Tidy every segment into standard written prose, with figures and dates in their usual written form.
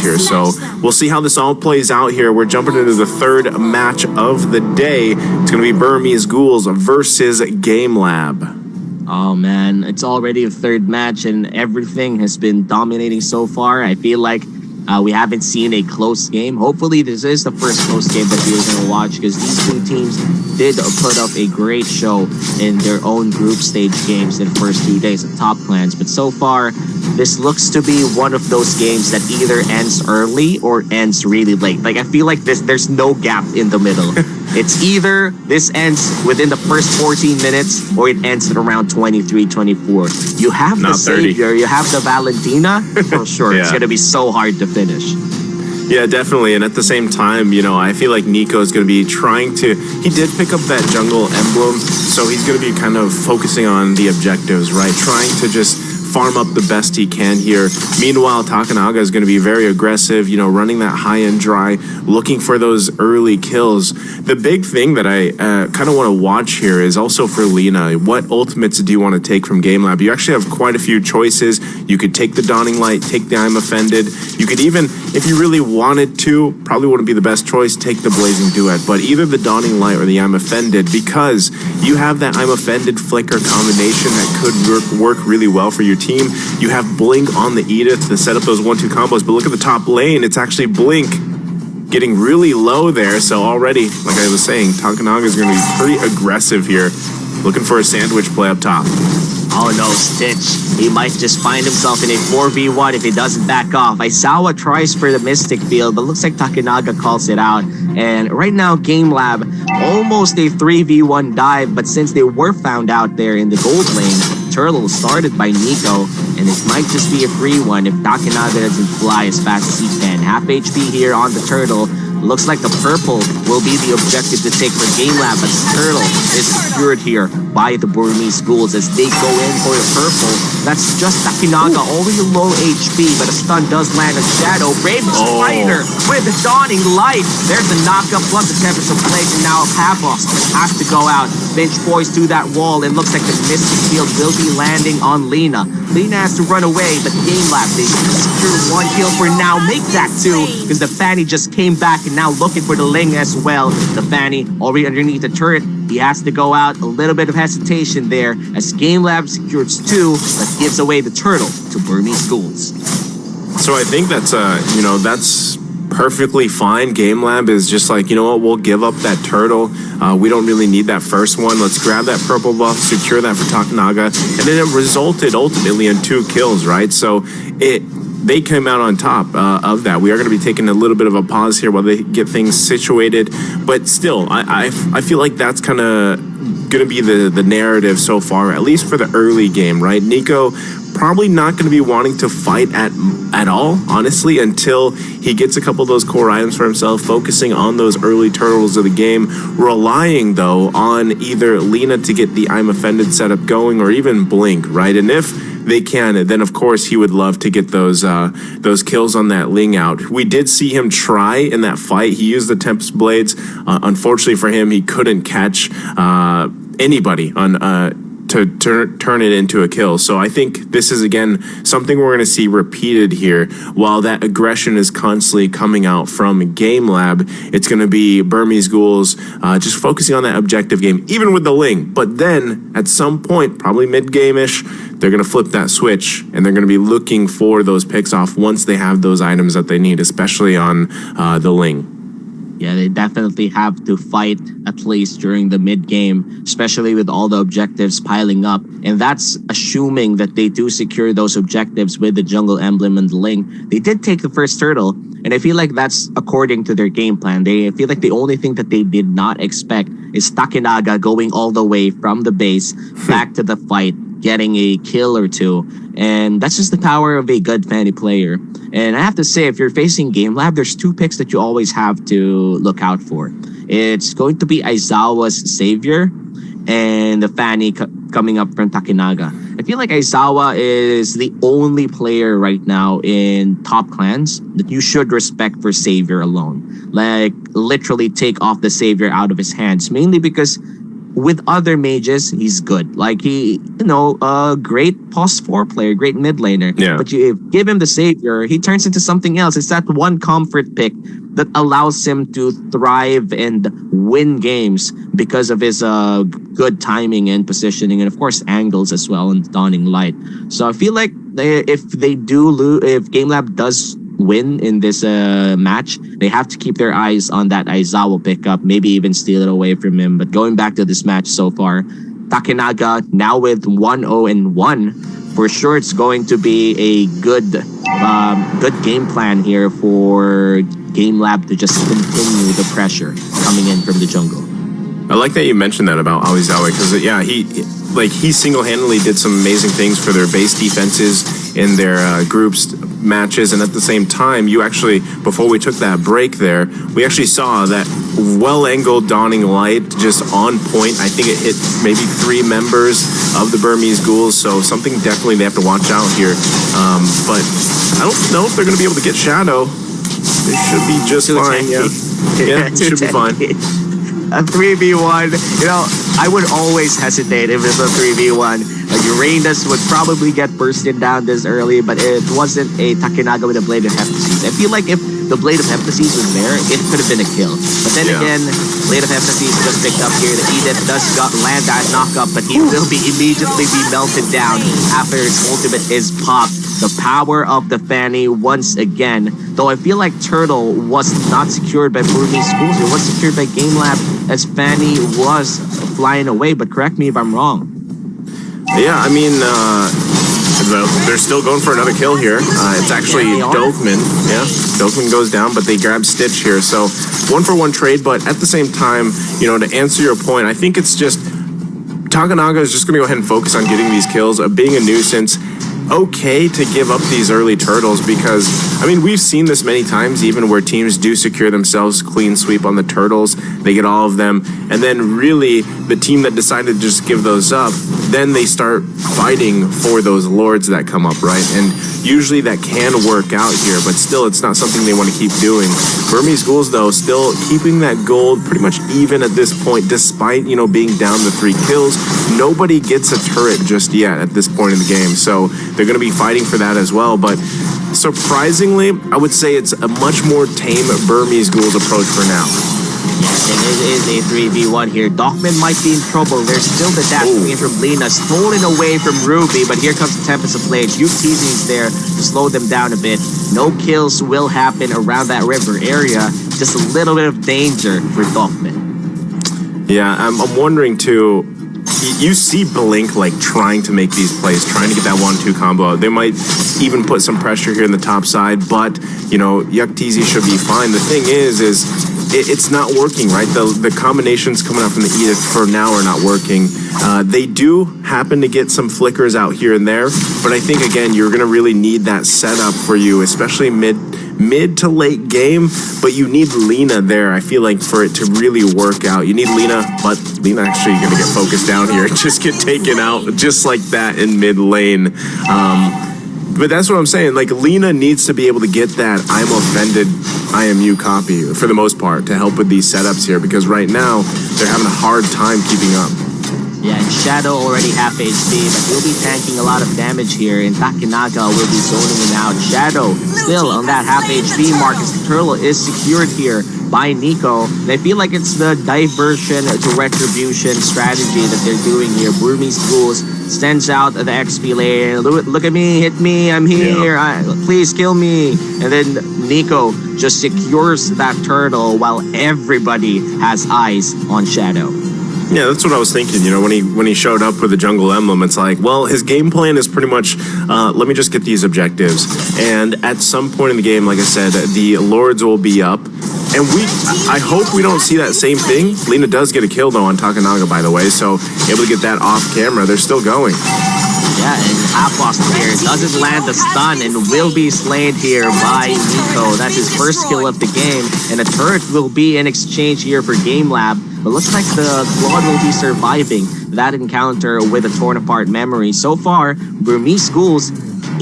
boards here. So we'll see how this all plays out here. We're jumping into the third match of the day. It's going to be Burmese Ghouls versus Gamelab. Oh man, it's already a third match and everything has been dominating so far. I feel like we haven't seen a close game. Hopefully this is the first close game that we're going to watch, because these two teams did put up a great show in their own group stage games in the first 2 days of Top Clans. But so far, this looks to be one of those games that either ends early or ends really late. Like, I feel like there's no gap in the middle. It's either this ends within the first 14 minutes or it ends at around 23, 24. You have the Savior, you have the Valentina. For sure, It's going to be so hard to finish. Yeah, definitely. And at the same time, you know, I feel like Nico is going to be trying to... He did pick up that jungle emblem, so he's going to be kind of focusing on the objectives, right? Trying to just farm up the best he can here. Meanwhile, Takanaga is going to be very aggressive, you know, running that high and dry, looking for those early kills. The big thing that I kind of want to watch here is also for Lina. What ultimates do you want to take from Gamelab? You actually have quite a few choices. You could take the Dawning Light, take the I'm Offended. You could even, if you really wanted to, probably wouldn't be the best choice, take the Blazing Duet. But either the Dawning Light or the I'm Offended, because you have that I'm Offended flicker combination that could work really well for your team. You have Blink on the Edith to set up those 1-2 combos, but look at the top lane. It's actually Blink getting really low there. So already, like I was saying, Takanaga is going to be pretty aggressive here, looking for a sandwich play up top. Oh no, Stitch. He might just find himself in a 4v1 if he doesn't back off. Aizawa tries for the Mystic Field, but looks like Takanaga calls it out. And right now, Gamelab, almost a 3v1 dive, but since they were found out there in the gold lane, Turtle started by Nico, and it might just be a free one if Takanaga doesn't fly as fast as he can. Half HP here on the Turtle. Looks like the purple will be the objective to take for Gamelab, but Turtle is secured here by the Burmese Ghouls as they go in for the purple. That's just Takanaga, already low HP, but a stun does land on Shadow. Brave Spider with the Dawning Light. There's the knockup plus the temperature plate, and now Papos has to go out. Bench boys to that wall, and looks like the Mystic Field will be landing on Lina. Lina has to run away, but Gamelab, they secure 1 kill for now. Make that 2, because the Fanny just came back and now looking for the Ling as well. The Fanny already underneath the turret. He has to go out. A little bit of hesitation there as Gamelab secures 2, but gives away the Turtle to Burmese Ghouls. So I think that's, you know, that's perfectly fine. Gamelab is just like, you know what, we'll give up that Turtle. We don't really need that first one. Let's grab that purple buff, secure that for Takanaga. And then it resulted ultimately in 2 kills, right? So they came out on top of that. We are going to be taking a little bit of a pause here while they get things situated. But still, I feel like that's kind of going to be the narrative so far, at least for the early game, right? Nico probably not going to be wanting to fight at all, honestly, until he gets a couple of those core items for himself, focusing on those early turtles of the game, relying, though, on either Lina to get the I'm Offended setup going or even Blink, right? And if they can, then of course he would love to get those kills on that Ling out. We did see him try in that fight. He used the Tempest Blades. Unfortunately for him, he couldn't catch anybody on to turn it into a kill. So I think this is, again, something we're going to see repeated here. While that aggression is constantly coming out from Gamelab, it's going to be Burmese Ghouls just focusing on that objective game, even with the Ling. But then, at some point, probably mid-game-ish, they're going to flip that switch, and they're going to be looking for those picks off once they have those items that they need, especially on the Ling. Yeah, they definitely have to fight at least during the mid-game, especially with all the objectives piling up. And that's assuming that they do secure those objectives with the jungle emblem and the Ling. They did take the first turtle, and I feel like that's according to their game plan. I feel like the only thing that they did not expect is Takanaga going all the way from the base back to the fight, getting a kill or 2. And that's just the power of a good Fanny player. And I have to say, if you're facing Gamelab, there's 2 picks that you always have to look out for. It's going to be Aizawa's Savior and the Fanny coming up from Takanaga. I feel like Aizawa is the only player right now in top clans that you should respect for Savior alone. Like, literally take off the Savior out of his hands, mainly because with other mages, he's good. Like great pos 4 player, great mid laner. Yeah. But you give him the savior, he turns into something else. It's that one comfort pick that allows him to thrive and win games because of his good timing and positioning, and of course angles as well and dawning light. So I feel like if Gamelab does win in this match, they have to keep their eyes on that Aizawa pickup, maybe even steal it away from him. But going back to this match so far, Takenaga now with 1-0-1. For sure, it's going to be a good game plan here for Gamelab to just continue the pressure coming in from the jungle. I like that you mentioned that about Aizawa, because he single-handedly did some amazing things for their base defenses in their groups matches, and at the same time, before we took that break there, we actually saw that well-angled dawning light just on point. I think it hit maybe 3 members of the Burmese Ghouls, so something definitely they have to watch out here. But I don't know if they're going to be able to get Shadow. They should be just fine. Yeah, it should be fine. A 3v1, I would always hesitate if it's a 3v1. Uranus would probably get bursted down this early, but it wasn't a Takenaga with a Blade of Heptases. I feel like if the Blade of Heptases was there, it could have been a kill. But then again, Blade of Heptases just picked up here. The Edith does land that knockup, but he will immediately be melted down after his ultimate is popped. The power of the Fanny once again. Though I feel like Turtle was not secured by Burmese Ghouls. It was secured by Gamelab as Fanny was flying away. But correct me if I'm wrong. Yeah, I mean, they're still going for another kill here. It's actually Dokman. Yeah, Dokman goes down, but they grab Stitch here. So 1-for-1 trade, but at the same time, to answer your point, I think it's just Takenaga is just going to go ahead and focus on getting these kills, being a nuisance. Okay to give up these early turtles, because we've seen this many times, even where teams do secure themselves clean sweep on the turtles, they get all of them, and then really the team that decided to just give those up, then they start fighting for those lords that come up, right? And usually that can work out here, but still it's not something they want to keep doing. Burmese Ghouls though, still keeping that gold pretty much even at this point, despite being down to 3 kills. Nobody gets a turret just yet at this point in the game, so they're going to be fighting for that as well. But surprisingly, I would say it's a much more tame Burmese Ghouls approach for now. Yes, and it is a 3v1 here. Dokman might be in trouble. There's still the dash in from Lina, stolen away from Ruby, but here comes the Tempest of Blades. UTZ's there to slow them down a bit. No kills will happen around that river area. Just a little bit of danger for Dokman. Yeah, I'm wondering too. You see Blink trying to make these plays, trying to get that 1-2 combo out. They might even put some pressure here in the top side, but Yuktz should be fine. The thing is it's not working, right? The combinations coming out from the Edith for now are not working. They do happen to get some flickers out here and there, but I think again you're gonna really need that setup for you, especially mid to late game. But you need Lina there, I feel like, for it to really work out. You need Lina, but Lina actually gonna get focused down here and just get taken out just like that in mid lane. But that's what I'm saying. Lina needs to be able to get that I'm offended IMU copy for the most part to help with these setups here, because right now they're having a hard time keeping up. Yeah, and Shadow already half HP, but he'll be tanking a lot of damage here, and Takenaga will be zoning him out. Shadow still on that half HP mark as the turtle is secured here by Nico. And I feel like it's the diversion to retribution strategy that they're doing here. Burmese Ghouls sends out the XP lane. Look at me, hit me, I'm here. Please kill me. And then Nico just secures that turtle while everybody has eyes on Shadow. Yeah, that's what I was thinking. When he showed up with the jungle emblem, it's like, well, his game plan is pretty much, let me just get these objectives. And at some point in the game, like I said, the lords will be up. And I hope we don't see that same thing. Lina does get a kill though on Takenaga, by the way, so able to get that off camera. They're still going. Yeah, and Half-Lost here doesn't land the stun and will be slain here by Nico. That's his first kill of the game, and a turret will be in exchange here for Gamelab. But looks like the Claude will be surviving that encounter with a torn apart memory. So far, Burmese Ghouls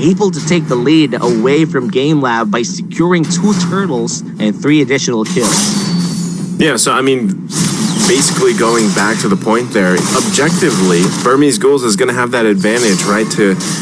able to take the lead away from Gamelab by securing 2 turtles and 3 additional kills. Yeah, so basically going back to the point there, objectively, Burmese Ghouls is going to have that advantage, right?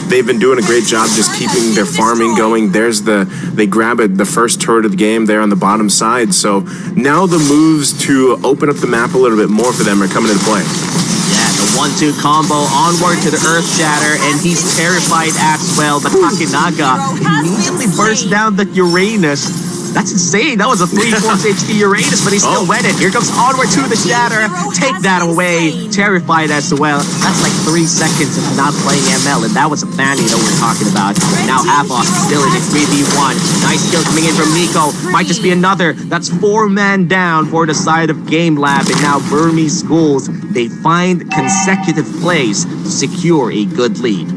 They've been doing a great job just keeping their farming going. They grab the first turret of the game there on the bottom side. So now the moves to open up the map a little bit more for them are coming into play. Yeah, the 1-2 combo onward to the Earth Shatter, and he's terrified as well. But Takinaga immediately bursts down the Uranus. That's insane. That was a 3/4 HP Uranus, but he still went it. Here comes onward to the Shatter. Take that away. Terrified as well. That's like 3 seconds of not playing ML, and that was a Fanny that we're talking about. Now Havok still in a 3v1. Nice kill coming in from Nico. Might just be another. That's 4-man down for the side of Gamelab, and now Burmese Ghouls, they find consecutive plays to secure a good lead.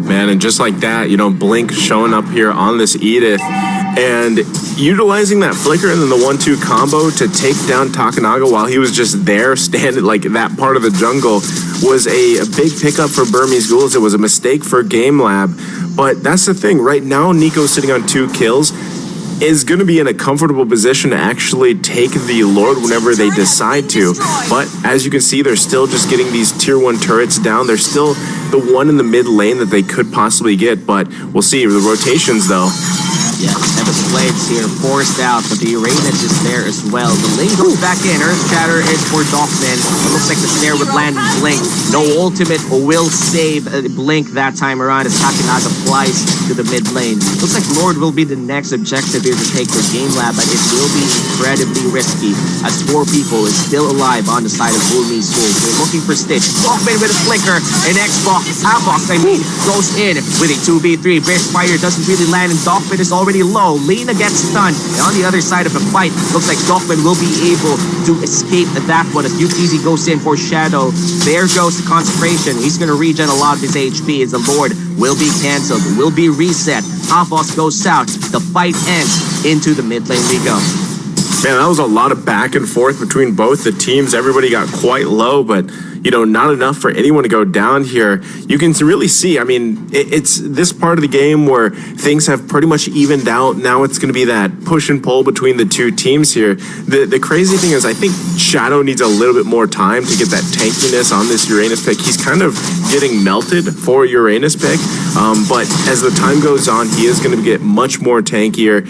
Man, and just like that, Blink showing up here on this Edith and utilizing that flicker and then the 1-2 combo to take down Takinaga while he was just there standing like that part of the jungle was a big pickup for Burmese Ghouls. It was a mistake for Gamelab, but that's the thing. Right now, Nico's sitting on 2 kills. Is going to be in a comfortable position to actually take the Lord whenever they decide to. But as you can see, they're still just getting these tier 1 turrets down. They're still the one in the mid lane that they could possibly get, but we'll see. The rotations, though. Yeah, Tempest Blades here forced out, but the Uranus is there as well. The lane goes back in. Earth Shatter is for Dogman. It looks like the snare would land in Blink. No ultimate will save Blink that time around as Takinaga flies to the mid lane. Looks like Lord will be the next objective here to take for Gamelab, but it will be incredibly risky as 4 people is still alive on the side of Burmese Ghouls. They're looking for Stitch. Dogman with a flicker. And Havok goes in with a 2v3. Bear Spider doesn't really land, and Dogman is already low. Lena gets stunned. And on the other side of the fight, looks like Dogman will be able to escape that one as UTZ goes in for Shadow. There goes the concentration. He's going to regen a lot of his HP as the Lord will be cancelled, will be reset. Havok goes south. The fight ends. Into the mid lane we go. Man, that was a lot of back and forth between both the teams. Everybody got quite low, but not enough for anyone to go down here. You can really see, it's this part of the game where things have pretty much evened out. Now it's going to be that push and pull between the 2 teams here. The crazy thing is I think Shadow needs a little bit more time to get that tankiness on this Uranus pick. He's kind of getting melted for Uranus pick, but as the time goes on, he is going to get much more tankier.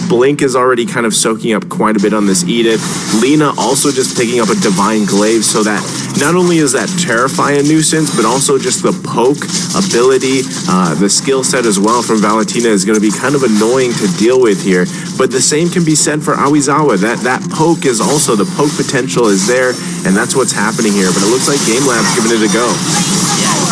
Blink is already kind of soaking up quite a bit on this Edith. Lena also just picking up a Divine Glaive, so that not only is that Terrify a nuisance, but also just the poke ability, the skill set as well from Valentina is going to be kind of annoying to deal with here. But the same can be said for Awizawa. That poke is also, the poke potential is there, and that's what's happening here. But it looks like Gamelab's giving it a go.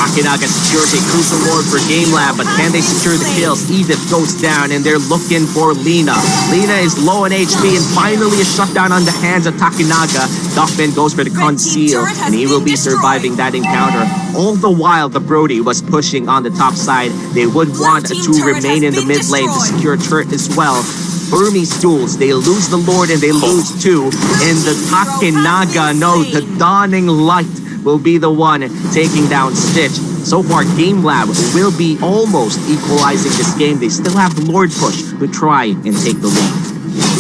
Takinaga secures a crucial Lord for Gamelab, but can they secure the kills? Edith goes down, and they're looking for Lena. Lena is low on HP, and finally a shutdown on the hands of Takinaga. Dogman goes for the conceal, and he will be surviving that encounter. All the while, the Brody was pushing on the top side. They would want to remain in the mid lane to secure turret as well. Burmese Ghouls, they lose the Lord, and they lose 2. And the Takinaga, the Dawning Light will be the one taking down Stitch. So far, Gamelab will be almost equalizing this game. They still have the Lord push to try and take the lead.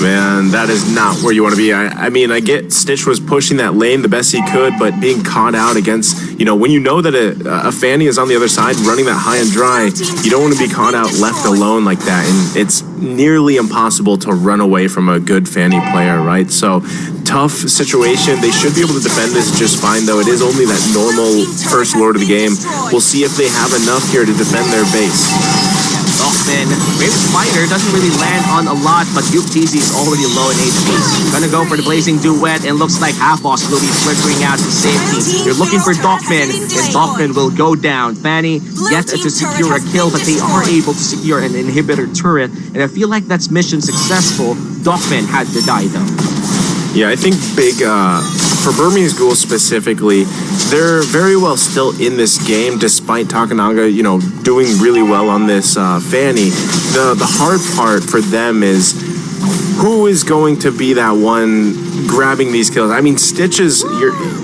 Man, that is not where you want to be. I get Stitch was pushing that lane the best he could, but being caught out against, when you know that a Fanny is on the other side running that high and dry, you don't want to be caught out left alone like that. And it's nearly impossible to run away from a good Fanny player, right? So, tough situation. They should be able to defend this just fine, though. It is only that normal first Lord of the game. We'll see if they have enough here to defend their base. Dogman, Brave Spider doesn't really land on a lot, but UTZ is already low in HP. Gonna go for the Blazing Duet, and looks like Half-Boss will be flickering out to safety. You're looking for Dogman, and Dogman will go down. Fanny yet to secure a kill, but they are able to secure an inhibitor turret, and I feel like that's mission successful. Dogman had to die, though. Yeah, I think big, for Burmese Ghouls specifically, they're very well still in this game, despite Takinaga, doing really well on this Fanny. The hard part for them is who is going to be that one grabbing these kills. Stitch is,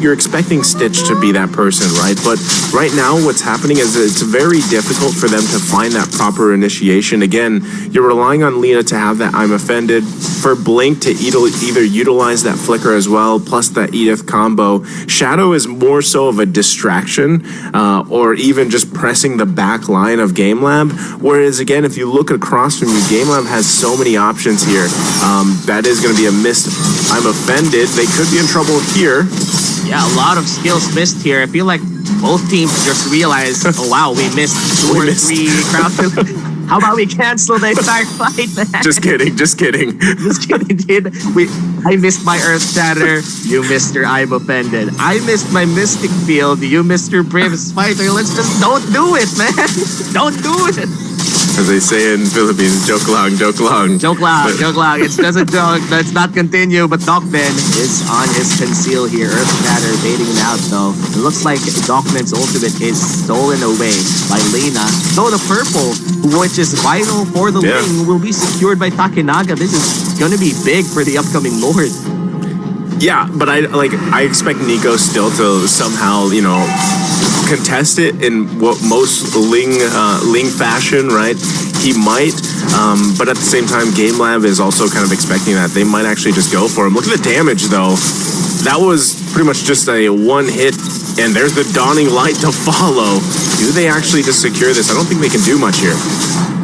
you're expecting Stitch to be that person, right? But right now what's happening is it's very difficult for them to find that proper initiation. Again, you're relying on Lena to have that I'm offended, for Blink to either utilize that flicker as well, plus that 30th combo. Shadow is more so of a distraction, or even just pressing the back line of Gamelab. Whereas again, if you look across from you, Gamelab has so many options here. That is going to be a missed. I'm offended. They could be in trouble here. Yeah, a lot of skills missed here. I feel like both teams just realized, oh wow, we missed 2 or 3 crowd. How about we cancel the entire fight, man? Just kidding, just kidding. Just kidding, dude. I missed my Earth Shatter. You missed your I'm Offended. I missed my Mystic Field. You missed your Bravest Fighter. Let's just don't do it, man. Don't do it. As they say in Philippines, joke long, joke long. Joke long, joke long. It's just a joke. Let's not continue. But Dogman is on his conceal here. Earth Shatter baiting him out, though. It looks like Dogman's ultimate is stolen away by Lena. Though the purple, which is vital for the lane, will be secured by Takinaga. This is going to be big for the upcoming Lord. Yeah, but I expect Nico still to somehow, contest it in what most Ling fashion, right? He might, but at the same time, Gamelab is also kind of expecting that. They might actually just go for him. Look at the damage, though. That was pretty much just a one hit, and there's the dawning light to follow. Do they actually just secure this? I don't think they can do much here.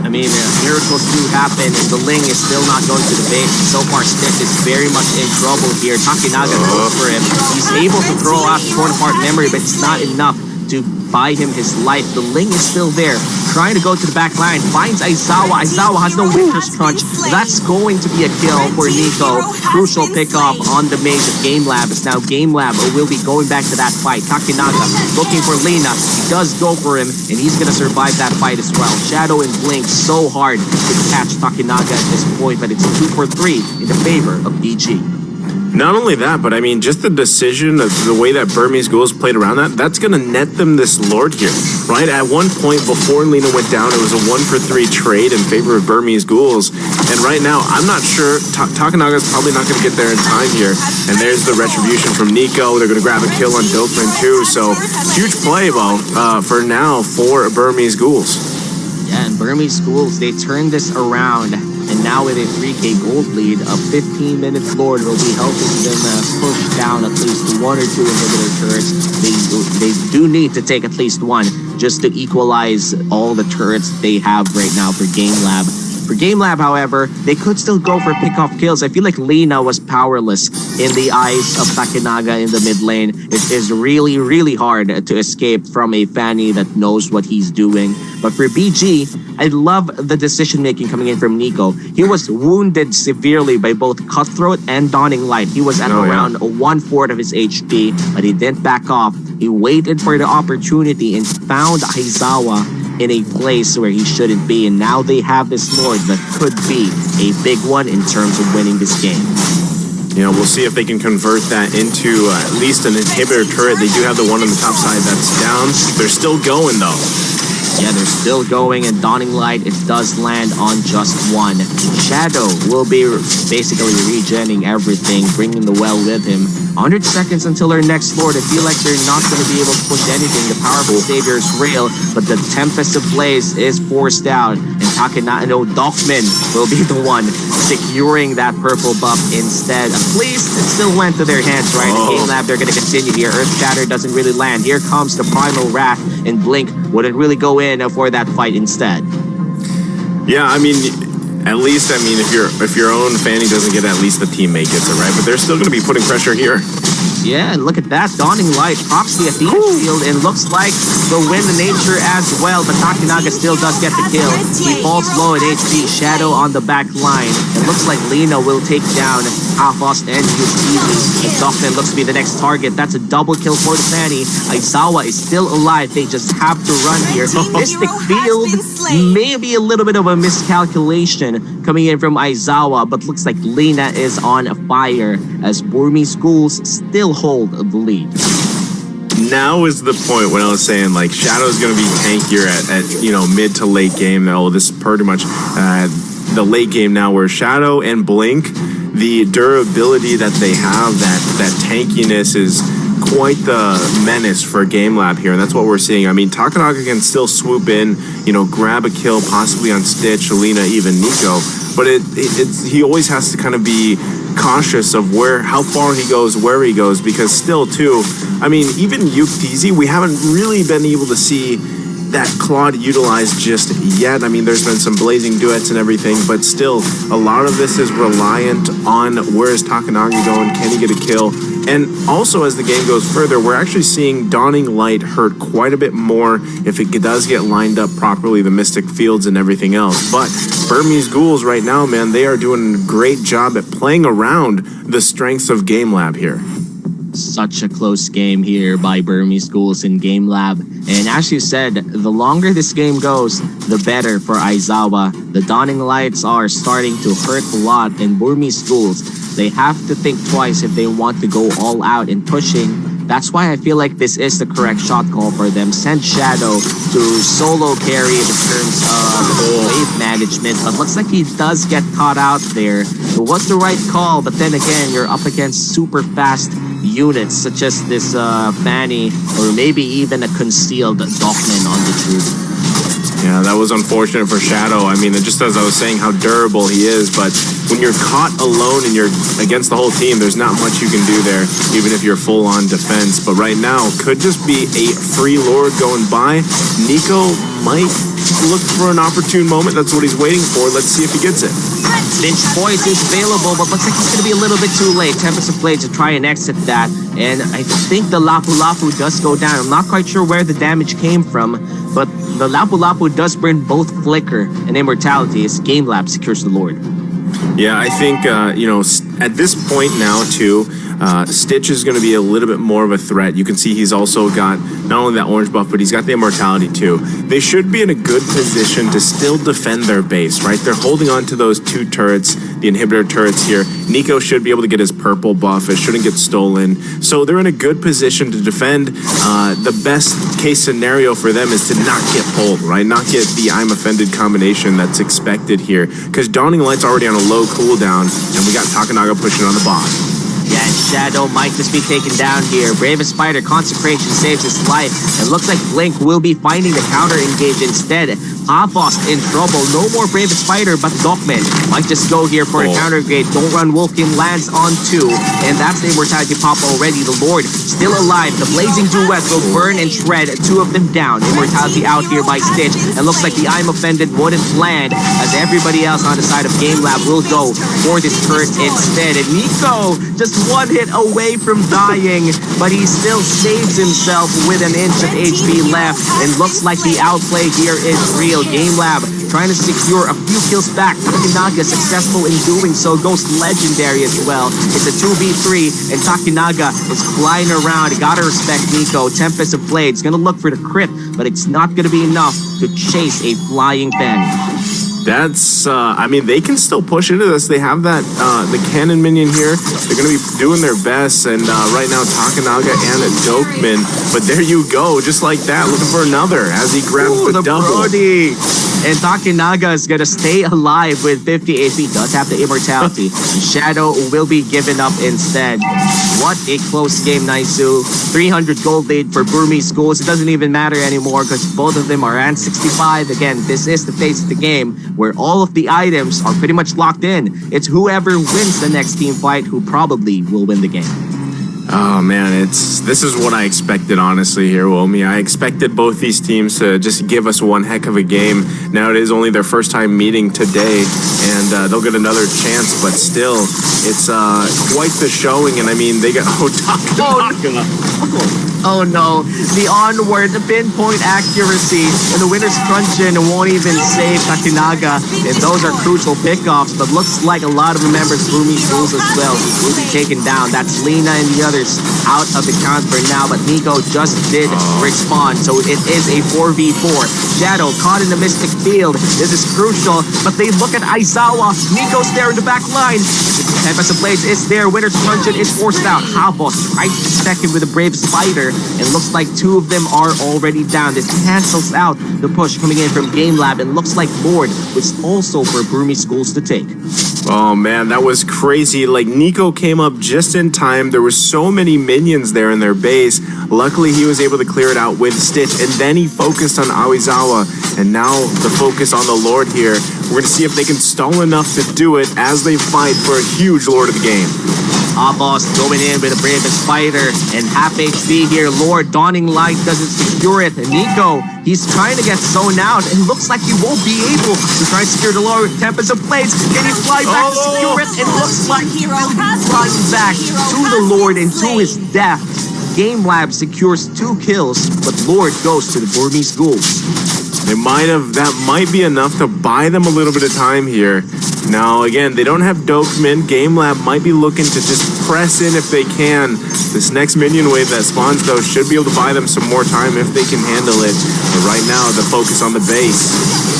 I mean, miracles do happen, and the Ling is still not going to the base. So far, Stick is very much in trouble here. Takinaga goes for him. He's able to throw out torn apart memory, but it's not enough to buy him his life. The Ling is still there, trying to go to the back line. Finds Aizawa. Aizawa has no Winter's Crunch. That's going to be a kill for Nico. Crucial pickoff on the mage of Gamelab. It's now Gamelab will be going back to that fight. Takinaga looking for Lena. He does go for him, and he's going to survive that fight as well. Shadow and Blink so hard to catch Takinaga at this point, but it's 2 for 3 in the favor of DG. Not only that, but I mean, just the decision of the way that Burmese Ghouls played around that's going to net them this Lord here, right? At one point before Lena went down, it was a 1 for 3 trade in favor of Burmese Ghouls. And right now, I'm not sure. Takanaga's probably not going to get there in time here. And there's the retribution from Nico. They're going to grab a kill on Dokman too. So huge play, for now for Burmese Ghouls. Yeah, and Burmese Ghouls, they turned this around. And now with a 3K gold lead, a 15-minute Lord will be helping them push down at least 1 or 2 inhibitor turrets. They do need to take at least 1 just to equalize all the turrets they have right now for Gamelab. For Gamelab, however, they could still go for pick-off kills. I feel like Lena was powerless in the eyes of Takinaga in the mid lane. It is really, really hard to escape from a Fanny that knows what he's doing. But for BG, I love the decision-making coming in from Nico. He was wounded severely by both Cutthroat and Dawning Light. He was at around 1/4 of his HP, but he didn't back off. He waited for the opportunity and found Aizawa in a place where he shouldn't be, and now they have this Lord that could be a big one in terms of winning this game. We'll see if they can convert that into at least an inhibitor turret. They do have the one on the top side that's down. They're still going, though. Yeah, they're still going, and Dawning Light, it does land on just 1. Shadow will be basically regenning everything, bringing the well with him. 100 seconds until our next Lord. I feel like they're not going to be able to push anything. The powerful savior is real, but the Tempest of Blaze is forced out, and Dokman will be the one securing that purple buff instead. At least it still went to their hands, right? In Gamelab, they're going to continue here. Earth Shatter doesn't really land. Here comes the Primal Wrath, and Blink wouldn't really go in for that fight instead. Yeah, I mean, at least, if your own Fanny doesn't get it, at least the teammate gets it, right? But they're still going to be putting pressure here. Yeah, and look at that. Dawning Light props the Athena shield, and looks like they'll win the nature as well, but Takinaga still does get the kill. He falls low in HP. Shadow on the back line. It looks like Lena will take down Half-Ost and Yukizi. And Dokman looks to be the next target. That's a double kill for the Fanny. Aizawa is still alive. They just have to run here. Mystic Field, maybe a little bit of a miscalculation coming in from Aizawa, but looks like Lena is on fire as Burmese Ghouls still hold the lead. Now is the point when I was saying, Shadow's going to be tankier at mid to late game. This is pretty much the late game now, where Shadow and Blink, the durability that they have, that tankiness is quite the menace for Gamelab here, and that's what we're seeing. I mean, Takanaga can still swoop in, grab a kill, possibly on Stitch, Alina, even Nico, but he always has to kind of be cautious of how far he goes, where he goes, because still, too, I mean, even Yuktz, we haven't really been able to see that Claude utilized just yet. I mean, there's been some blazing duets and everything, but still, a lot of this is reliant on where is Takanaga going, can he get a kill? And also, as the game goes further, we're actually seeing Dawning Light hurt quite a bit more if it does get lined up properly, the Mystic Fields and everything else. But Burmese Ghouls right now, man, they are doing a great job at playing around the strengths of Gamelab here. Such a close game here by Burmese Ghouls in Gamelab. And as you said, the longer this game goes, the better for Aizawa. The Dawning Lights are starting to hurt a lot, and Burmese Ghouls, they have to think twice if they want to go all out in pushing. That's why I feel like this is the correct shot call for them. Send Shadow to solo carry in terms of wave management, but looks like he does get caught out there. It was the right call, but then again, you're up against super fast units such as this Fanny, or maybe even a concealed Dockman on the troop. Yeah, that was unfortunate for Shadow. I mean, just as I was saying how durable he is, but when you're caught alone and you're against the whole team, there's not much you can do there, even if you're full on defense. But right now, could just be a free Lord going by. Nico might look for an opportune moment. That's what he's waiting for. Let's see if he gets it. Lynch Voice is available, but looks like he's going to be a little bit too late. Tempest of Blade to try and exit that. And I think the Lapu Lapu does go down. I'm not quite sure where the damage came from, but the Lapu Lapu does burn both Flicker and Immortality as Gamelab secures the Lord. Yeah, I think, at this point now, too, Stitch is going to be a little bit more of a threat. You can see he's also got not only that orange buff, but he's got the Immortality, too. They should be in a good position to still defend their base, right? They're holding on to those two turrets, the inhibitor turrets here. Nico should be able to get his purple buff. It shouldn't get stolen. So they're in a good position to defend. The best case scenario for them is to not get pulled, right? Not get the I'm offended combination that's expected here. Because Dawning Light's already on a low cooldown, and we got Takanaga pushing on the bot. Yeah, and Shadow might just be taken down here. Bravest Spider, Consecration saves his life. It looks like Blink will be finding the counter engage instead. Havos in trouble. No more Bravest Spider, but Dockman might just go here for a counter engage. Don't Run Wolfkin lands on 2, and that's the Immortality pop already. The Lord still alive. The Blazing Duet will burn and shred 2 of them down. Immortality out here by Stitch. And looks like the I'm offended wouldn't land, as everybody else on the side of Gamelab will go for this turret instead. And Nico just 1 hit away from dying, but he still saves himself with an inch of HP left, and looks like the outplay here is real. Gamelab trying to secure a few kills back. Takanaga successful in doing so, goes legendary as well. It's a 2v3, and Takanaga is flying around. Gotta respect Nico. Tempest of Blades gonna look for the crit, but it's not gonna be enough to chase a flying Fanny. That's, I mean, they can still push into this. They have that, the cannon minion here. They're going to be doing their best. And right now, Takanaga and a Dokeman. But there you go, just like that, looking for another as he grabs the double. Brody. And Takanaga is going to stay alive with 50 HP. Does have the Immortality. Shadow will be given up instead. What a close game, Naisu. 300 gold lead for Burmese Ghouls. It doesn't even matter anymore because both of them are at 65. Again, this is the phase of the game where all of the items are pretty much locked in. It's whoever wins the next team fight who probably will win the game. Oh man, this is what I expected, honestly, here, Womi. I expected both these teams to just give us one heck of a game. Now it is only their first time meeting today, and they'll get another chance, but still, it's quite the showing, and I mean, they got Takanaga. Oh no, the onward, the pinpoint accuracy, and the winner's crunch-in won't even save Takanaga, and those are crucial pickoffs, but looks like a lot of members of Burmese Ghouls as well will be taken down. That's Lena and the others out of the count for now, but Nico just did respond, so it is a 4v4. Shadow caught in the Mystic Field. This is crucial, but they look at Aizawa. Nico's there in the back line. Tempest of Blades is there. Winner's crunch-in is forced out. Havos right second with a Brave Spider. And looks like 2 of them are already down. This cancels out the push coming in from Gamelab, and looks like Lord was also for Burmese Ghouls to take. Oh man, that was crazy. Like, Nico came up just in time. There were so many minions there in their base. Luckily, he was able to clear it out with Stitch, and then he focused on Aoizawa. And now the focus on the Lord here. We're going to see if they can stall enough to do it as they fight for a huge Lord of the game. Boss going in with the bravest fighter, and half HP here. Lord, Dawning Light doesn't secure it. And Nico, he's trying to get zoned out. It looks like he won't be able to try to secure the Lord. Tempest of Blades. Can he fly back to secure it? It looks like he's flying back to the Lord and to his death. Gamelab secures 2 kills, but Lord goes to the Burmese Ghouls. That might be enough to buy them a little bit of time here. Now, again, they don't have Dokman. Gamelab might be looking to just press in if they can. This next minion wave that spawns, though, should be able to buy them some more time if they can handle it. But right now, the focus on the base.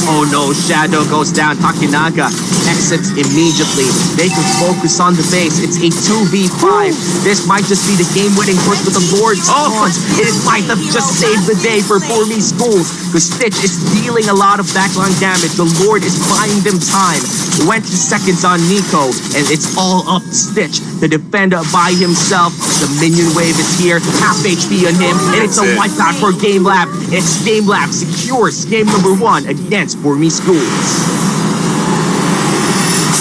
Oh no, Shadow goes down. Takinaga exits immediately. They can focus on the base. It's a 2v5. This might just be the game-winning push with the Lord's taunt. It might have just saved the day for Burmese Ghouls, because Stitch is dealing a lot of backline damage. The Lord is buying them time. 20 seconds on Nico, and it's all up to Stitch to defend by himself. The minion wave is here, half HP on him, and it's a wipeout for Gamelab. It's Gamelab secures game number 1 against Burmese Ghouls.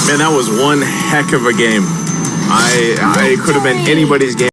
Man, that was one heck of a game. I could have been anybody's game.